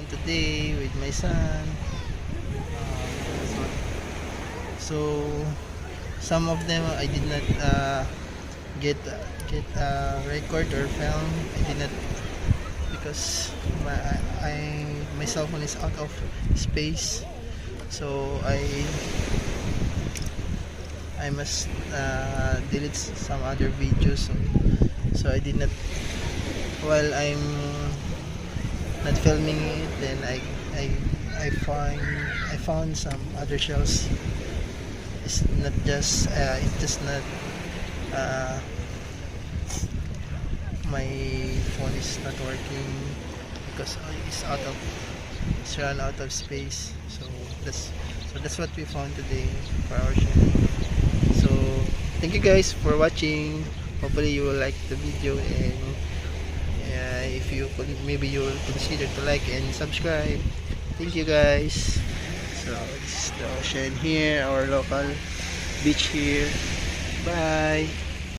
found today with my son. So some of them I did not get record or film. I did not, because my cell phone is out of space. So I must delete some other videos. So I did not, while I'm not filming it, then I found some other shells. It's not uh, my phone is not working because it's run out of space. So that's what we found today for our channel. So thank you guys for watching. Hopefully you will like the video, and if you could, maybe you will consider to like and subscribe. Thank you guys. So this is the ocean here, our local beach here. Bye.